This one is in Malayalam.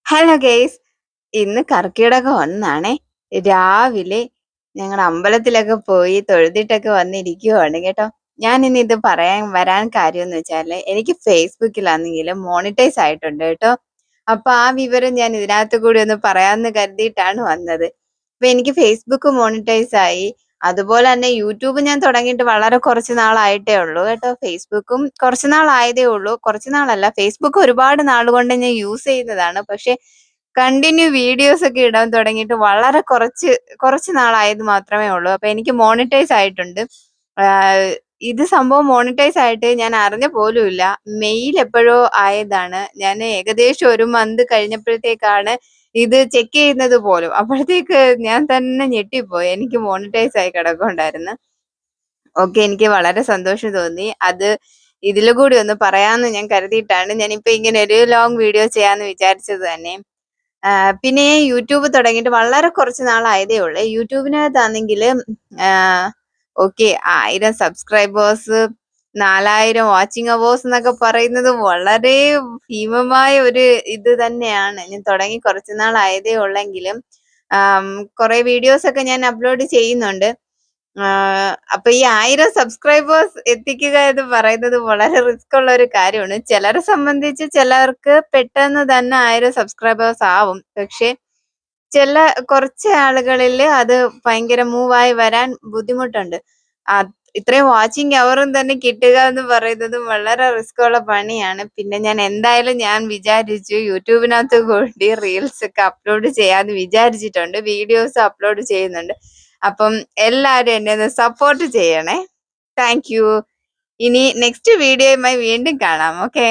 ഹലോ ഗെയ്സ്, ഇന്ന് കർക്കിടകം 1 രാവിലെ ഞങ്ങൾ അമ്പലത്തിലൊക്കെ പോയി തൊഴുതിട്ടൊക്കെ വന്നിരിക്കുവാണ് കേട്ടോ. ഞാൻ ഇന്ന് ഇത് പറയാൻ വരാൻ കാര്യം എന്ന് വെച്ചാല് എനിക്ക് ഫേസ്ബുക്കിലാണെങ്കിലും മോണിറ്റൈസ് ആയിട്ടുണ്ട് കേട്ടോ. അപ്പൊ ആ വിവരം ഞാൻ ഇതിനകത്ത് കൂടി ഒന്ന് പറയാമെന്ന് കരുതിയിട്ടാണ് വന്നത്. അപ്പൊ എനിക്ക് ഫേസ്ബുക്ക് മോണിറ്റൈസ് ആയി. അതുപോലെ തന്നെ യൂട്യൂബ് ഞാൻ തുടങ്ങിയിട്ട് വളരെ കുറച്ച് നാളായിട്ടേ ഉള്ളൂ കേട്ടോ. ഫേസ്ബുക്കും കുറച്ച് നാളായതേ ഉള്ളൂ. കുറച്ച് നാളല്ല, ഫേസ്ബുക്ക് ഒരുപാട് നാൾ കൊണ്ട് ഞാൻ യൂസ് ചെയ്യുന്നതാണ്. പക്ഷെ കണ്ടിന്യൂ വീഡിയോസ് ഒക്കെ ഇടാൻ തുടങ്ങിയിട്ട് വളരെ കുറച്ച് നാളായത് മാത്രമേ ഉള്ളൂ. അപ്പൊ എനിക്ക് മോണിറ്റൈസ് ആയിട്ടുണ്ട്. ഇത് സംഭവം മോണിറ്റൈസ് ആയിട്ട് ഞാൻ അറിഞ്ഞ പോലുമില്ല. മെയിൽ എപ്പോഴോ ആയതാണ്. ഞാൻ ഏകദേശം 1 മന്ത് കഴിഞ്ഞപ്പോഴത്തേക്കാണ് ഇത് ചെക്ക് ചെയ്യുന്നത് പോലും. അപ്പോഴത്തേക്ക് ഞാൻ തന്നെ ഞെട്ടിപ്പോയി. എനിക്ക് മോണിറ്റൈസ് ആയി കിടക്കുന്നുണ്ടായിരുന്നു. ഓക്കെ, എനിക്ക് വളരെ സന്തോഷം തോന്നി. അത് ഇതിലും കൂടി ഒന്ന് പറയാന്ന് ഞാൻ കരുതിയിട്ടാണ് ഞാനിപ്പോ ഇങ്ങനെ ഒരു ലോങ് വീഡിയോ ചെയ്യാന്ന് വിചാരിച്ചത് തന്നെ. പിന്നെ യൂട്യൂബ് തുടങ്ങിയിട്ട് വളരെ കുറച്ച് നാളായതേ ഉള്ളൂ. യൂട്യൂബിനകത്താണെങ്കിൽ ഓക്കെ 1000 സബ്സ്ക്രൈബേഴ്സ്, 4000 വാച്ചിങ് അവേഴ്സ് എന്നൊക്കെ പറയുന്നത് വളരെ ഭീമമായ ഒരു ഇത് തന്നെയാണ്. ഞാൻ തുടങ്ങി കുറച്ച് നാളായതേ ഉള്ളെങ്കിലും കുറെ വീഡിയോസ് ഒക്കെ ഞാൻ അപ്ലോഡ് ചെയ്യുന്നുണ്ട്. അപ്പൊ ഈ 1000 സബ്സ്ക്രൈബേഴ്സ് എത്തിക്കുക എന്ന് പറയുന്നത് വളരെ റിസ്ക് ഉള്ള ഒരു കാര്യമാണ്. ചിലരെ സംബന്ധിച്ച് ചിലർക്ക് പെട്ടെന്ന് തന്നെ 1000 സബ്സ്ക്രൈബേഴ്സ് ആവും. പക്ഷെ കുറച്ച് ആളുകളിൽ അത് ഭയങ്കര മൂവായി വരാൻ ബുദ്ധിമുട്ടുണ്ട്. ഇത്രയും വാച്ചിങ് അവറും തന്നെ കിട്ടുക എന്ന് പറയുന്നത് വളരെ റിസ്ക് ഉള്ള പണിയാണ്. പിന്നെ ഞാൻ വിചാരിച്ചു യൂട്യൂബിനകത്ത് കൂടി റീൽസ് ഒക്കെ അപ്ലോഡ് ചെയ്യാന്ന് വിചാരിച്ചിട്ടുണ്ട്. വീഡിയോസ് അപ്ലോഡ് ചെയ്യുന്നുണ്ട്. അപ്പം എല്ലാവരും എന്നെ ഒന്ന് സപ്പോർട്ട് ചെയ്യണേ. Thank you. ഇനി നെക്സ്റ്റ് വീഡിയോയുമായി വീണ്ടും കാണാം. ഓക്കെ.